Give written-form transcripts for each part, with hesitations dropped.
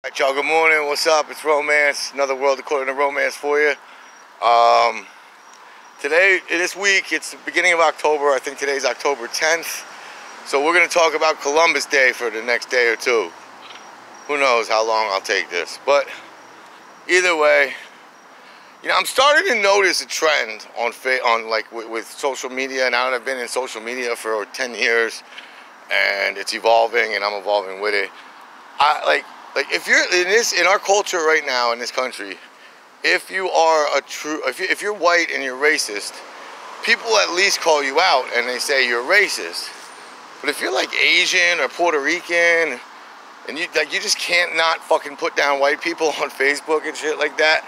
Alright, y'all, good morning. What's up? It's Romance. Another world according to romance for you. This week, it's the beginning of October. I think today's October 10th. So we're going to talk about Columbus Day for the next day or two. Who knows how long I'll take this. But either way, you know, I'm starting to notice a trend with social media. Now that I've been in social media for 10 years, and it's evolving, and I'm evolving with it. If you're in our culture right now in this country, if you're white and you're racist, people at least call you out and they say you're racist. But if you're like Asian or Puerto Rican, and you just can't not fucking put down white people on Facebook and shit like that,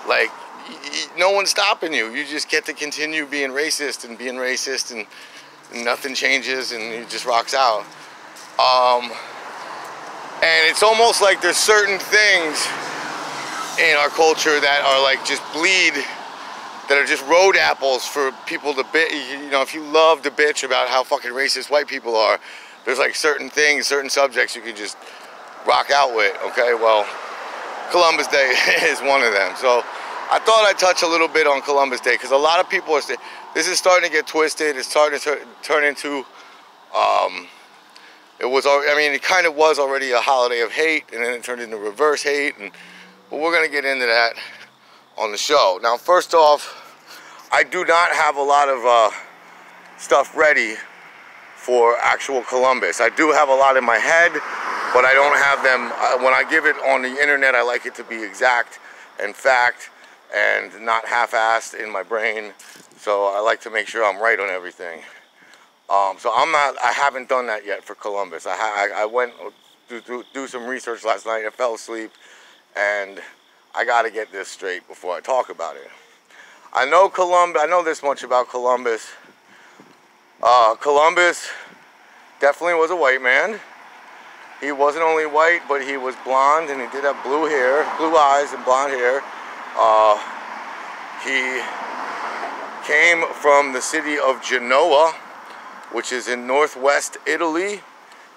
like no one's stopping you. You just get to continue being racist, and nothing changes, and it just rocks out. And it's almost like there's certain things in our culture that are like just bleed, that are just road apples for people to bitch. You know, if you love to bitch about how fucking racist white people are, there's like certain things, certain subjects you can just rock out with, okay? Well, Columbus Day is one of them. So I thought I'd touch a little bit on Columbus Day, because a lot of people are saying, this is starting to get twisted. It's starting to turn into, it kind of was already a holiday of hate, and then it turned into reverse hate, but we're going to get into that on the show. Now, first off, I do not have a lot of stuff ready for actual Columbus. I do have a lot in my head, but I don't have them. When I give it on the internet, I like it to be exact and fact and not half-assed in my brain. So I like to make sure I'm right on everything. I haven't done that yet for Columbus. I went to do some research last night. I fell asleep, and I got to get this straight before I talk about it. I know this much about Columbus. Columbus definitely was a white man. He wasn't only white, but he was blonde, and he did have blue eyes and blonde hair. He came from the city of Genoa, which is in northwest Italy.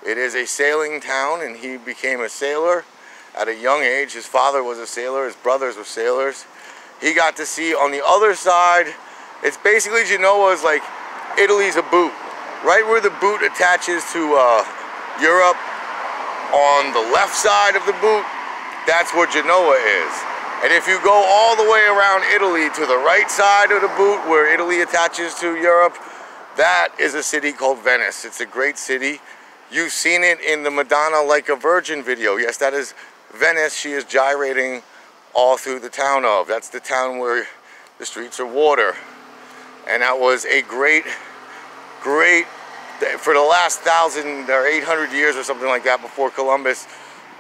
It is a sailing town, and he became a sailor at a young age. His father was a sailor, his brothers were sailors. He got to see on the other side, it's basically, Genoa is like Italy's a boot. Right where the boot attaches to Europe, on the left side of the boot, that's where Genoa is. And if you go all the way around Italy to the right side of the boot, where Italy attaches to Europe, that is a city called Venice. It's a great city. You've seen it in the Madonna Like a Virgin video. Yes, that is Venice. She is gyrating all through the town of. That's the town where the streets are water. And that was a great, for the last 1,000 or 800 years or something like that before Columbus,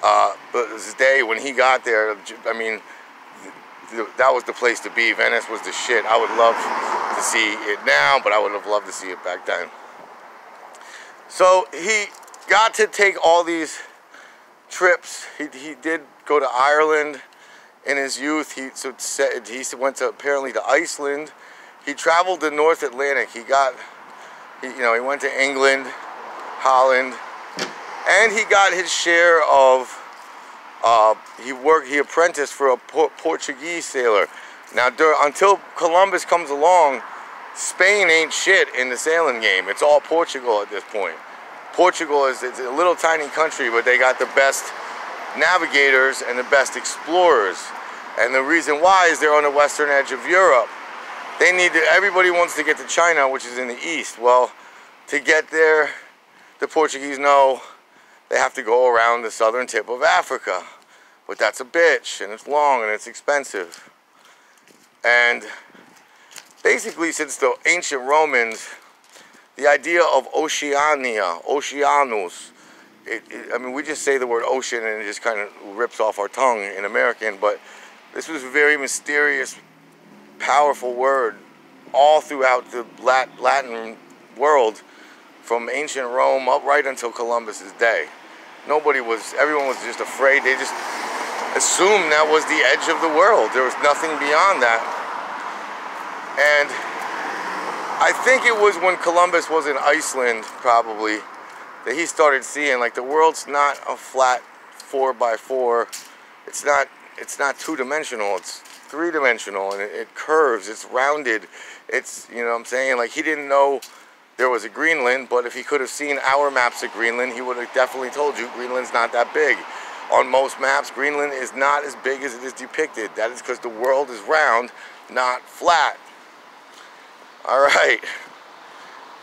but this day when he got there, I mean, that was the place to be. Venice was the shit. I would love to see it now, but I would have loved to see it back then. So he got to take all these trips. He did go to Ireland in his youth. He went apparently to Iceland. He traveled the North Atlantic. He went to England, Holland, and he got his share of. He apprenticed for a Portuguese sailor. Now, until Columbus comes along, Spain ain't shit in the sailing game. It's all Portugal at this point. Portugal it's a little tiny country, but they got the best navigators and the best explorers. And the reason why is they're on the western edge of Europe. Everybody wants to get to China, which is in the east. Well, to get there, the Portuguese know they have to go around the southern tip of Africa. But that's a bitch, and it's long, and it's expensive. And basically, since the ancient Romans, the idea of Oceania, Oceanus, we just say the word ocean, and it just kind of rips off our tongue in American, but this was a very mysterious, powerful word all throughout the Latin world, from ancient Rome up right until Columbus's day. Everyone was just afraid. They just assumed that was the edge of the world. There was nothing beyond that. And I think it was when Columbus was in Iceland, probably, that he started seeing, like, the world's not a flat 4x4. It's not two-dimensional, it's three-dimensional, and it curves, it's rounded. It's, you know what I'm saying? Like, he didn't know there was a Greenland, but if he could have seen our maps of Greenland, he would have definitely told you Greenland's not that big. On most maps, Greenland is not as big as it is depicted. That is because the world is round, not flat. All right.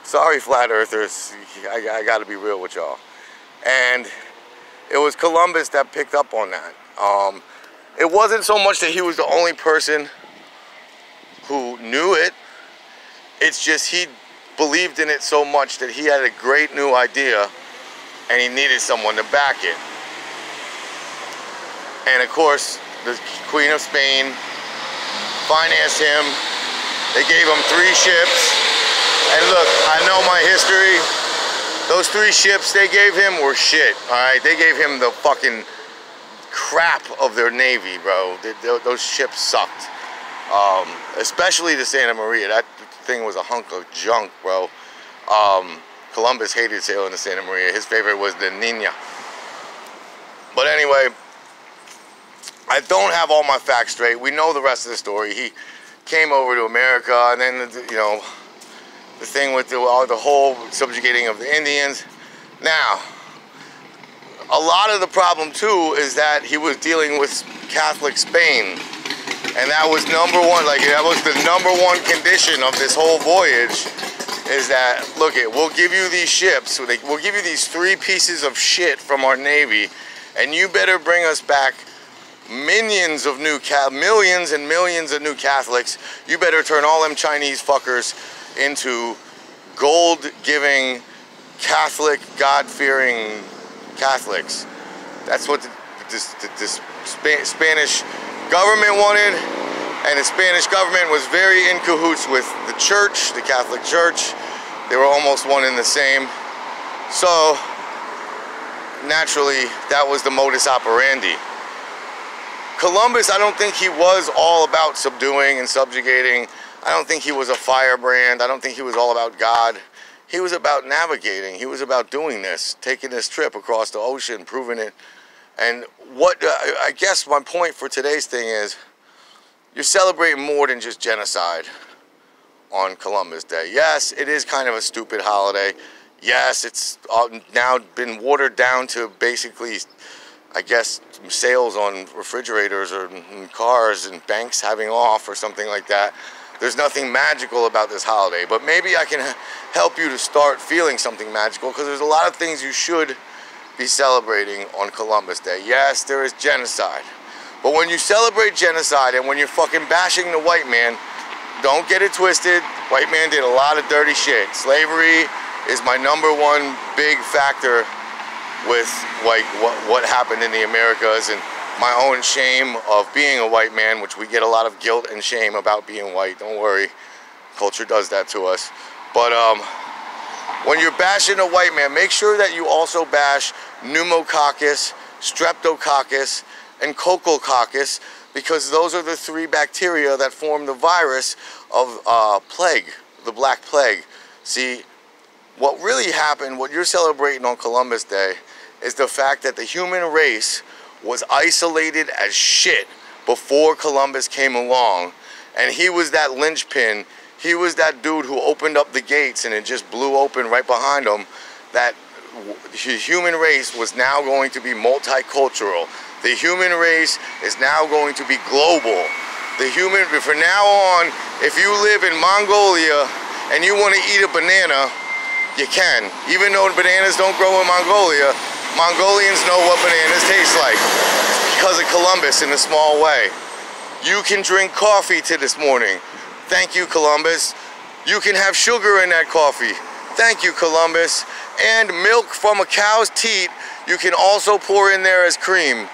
Sorry, flat earthers. I got to be real with y'all. And it was Columbus that picked up on that. It wasn't so much that he was the only person who knew it. It's just he believed in it so much that he had a great new idea and he needed someone to back it. And of course, the Queen of Spain financed him. They gave him 3 ships. And look, I know my history. Those 3 ships they gave him were shit, all right? They gave him the fucking crap of their navy, bro. Those ships sucked. Especially the Santa Maria. That thing was a hunk of junk, bro. Columbus hated sailing the Santa Maria. His favorite was the Nina. But anyway, I don't have all my facts straight. We know the rest of the story. He came over to America, and then, you know, the thing with the whole subjugating of the Indians. Now, a lot of the problem too is that he was dealing with Catholic Spain, and that was #1. Like, that was the #1 condition of this whole voyage. Is that, look, we'll give you these ships. We'll give you these 3 pieces of shit from our navy, and you better bring us back millions and millions of new Catholics. You better turn all them Chinese fuckers into gold-giving, Catholic, God-fearing Catholics. That's what the Spanish government wanted, and the Spanish government was very in cahoots with the church, the Catholic Church. They were almost one and the same. So, naturally, that was the modus operandi. Columbus, I don't think he was all about subduing and subjugating. I don't think he was a firebrand. I don't think he was all about God. He was about navigating. He was about doing this, taking this trip across the ocean, proving it. And what I guess my point for today's thing is, you're celebrating more than just genocide on Columbus Day. Yes, it is kind of a stupid holiday. Yes, it's now been watered down to basically, I guess, sales on refrigerators or in cars and banks having off or something like that. There's nothing magical about this holiday, but maybe I can help you to start feeling something magical, because there's a lot of things you should be celebrating on Columbus Day. Yes, there is genocide, but when you celebrate genocide and when you're fucking bashing the white man, don't get it twisted. White man did a lot of dirty shit. Slavery is my #1 big factor with like what happened in the Americas, and my own shame of being a white man, which we get a lot of guilt and shame about being white. Don't worry, culture does that to us. But when you're bashing a white man, make sure that you also bash pneumococcus, streptococcus, and coccolococcus, because those are the 3 bacteria that form the virus of plague, the Black Plague. See, what really happened, what you're celebrating on Columbus Day, is the fact that the human race was isolated as shit before Columbus came along, and he was that linchpin. He was that dude who opened up the gates and it just blew open right behind him. That the human race was now going to be multicultural. The human race is now going to be global. From now on, if you live in Mongolia and you want to eat a banana, you can. Even though bananas don't grow in Mongolia, Mongolians know what bananas taste like because of Columbus in a small way. You can drink coffee to this morning. Thank you, Columbus. You can have sugar in that coffee. Thank you, Columbus. And milk from a cow's teat, you can also pour in there as cream.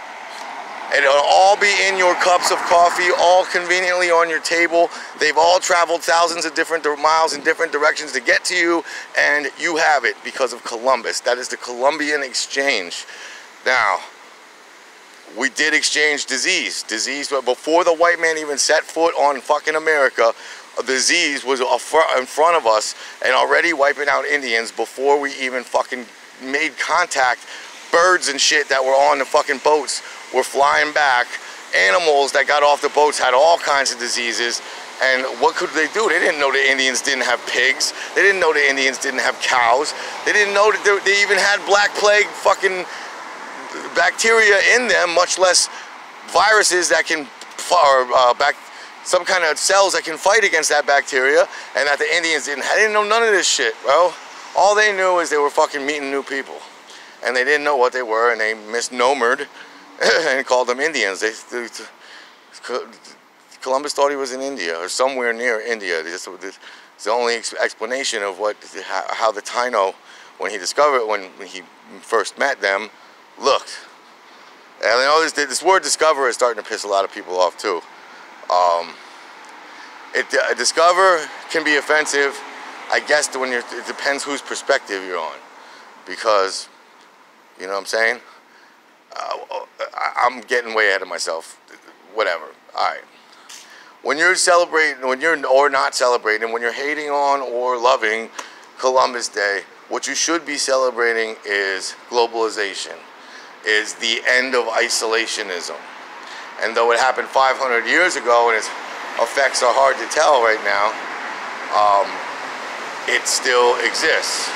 And it'll all be in your cups of coffee, all conveniently on your table. They've all traveled thousands of different miles in different directions to get to you, and you have it because of Columbus. That is the Columbian exchange. Now, we did exchange disease. But before the white man even set foot on fucking America, a disease was in front of us and already wiping out Indians before we even fucking made contact birds and shit that were on the fucking boats were flying back. Animals that got off the boats had all kinds of diseases. And what could they do? They didn't know the Indians didn't have pigs. They didn't know the Indians didn't have cows. They didn't know that they even had Black Plague fucking bacteria in them, much less viruses that can, some kind of cells that can fight against that bacteria, and that the Indians didn't. I didn't know none of this shit, bro. All they knew is they were fucking meeting new people. And they didn't know what they were, and they misnomered and called them Indians. Columbus thought he was in India or somewhere near India. It's the only explanation of how the Taino, when he first met them, looked. And I know this word "discover" is starting to piss a lot of people off too. Discover can be offensive, I guess. It depends whose perspective you're on, because you know what I'm saying. I'm getting way ahead of myself. Whatever. All right. When you're celebrating, or not celebrating, when you're hating on or loving Columbus Day, what you should be celebrating is globalization, is the end of isolationism. And though it happened 500 years ago and its effects are hard to tell right now, it still exists.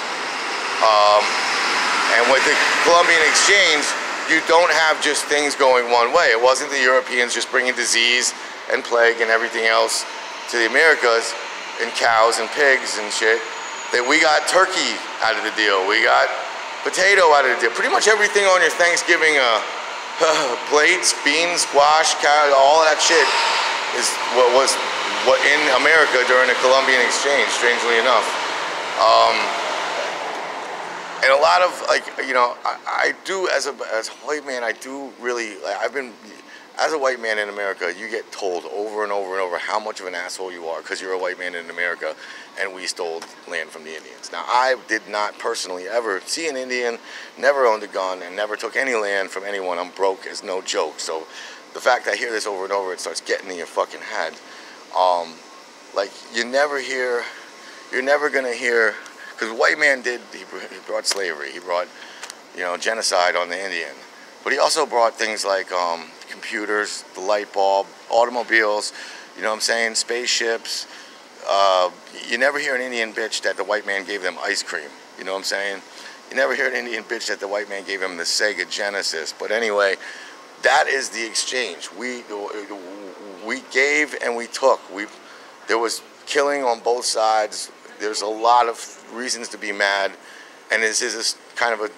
And with the Columbian Exchange, you don't have just things going one way. It wasn't the Europeans just bringing disease and plague and everything else to the Americas, and cows and pigs and shit. That we got turkey out of the deal. We got potato out of the deal. Pretty much everything on your Thanksgiving plates, beans, squash, carrot, all that shit is what in America during the Columbian Exchange, strangely enough. And a lot of, like, you know, I do, as a white man, I do really, as a white man in America, you get told over and over and over how much of an asshole you are because you're a white man in America and we stole land from the Indians. Now, I did not personally ever see an Indian, never owned a gun, and never took any land from anyone. I'm broke is no joke. So the fact that I hear this over and over, it starts getting in your fucking head. Like, you're never going to hear, because the white man he brought slavery, he brought, you know, genocide on the Indian. But he also brought things like computers, the light bulb, automobiles, you know what I'm saying, spaceships. You never hear an Indian bitch that the white man gave them ice cream, you know what I'm saying? You never hear an Indian bitch that the white man gave them the Sega Genesis. But anyway, that is the exchange. We gave and we took. There was killing on both sides. There's a lot of reasons to be mad. And this is kind of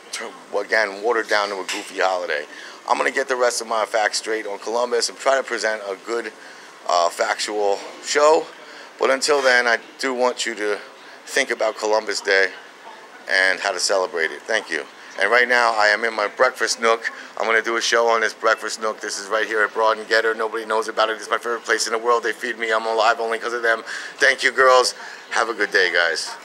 again, watered down to a goofy holiday. I'm going to get the rest of my facts straight on Columbus and try to present a good factual show. But until then, I do want you to think about Columbus Day and how to celebrate it. Thank you. And right now, I am in my breakfast nook. I'm going to do a show on this breakfast nook. This is right here at Broad and Getter. Nobody knows about it. It's my favorite place in the world. They feed me. I'm alive only because of them. Thank you, girls. Have a good day, guys.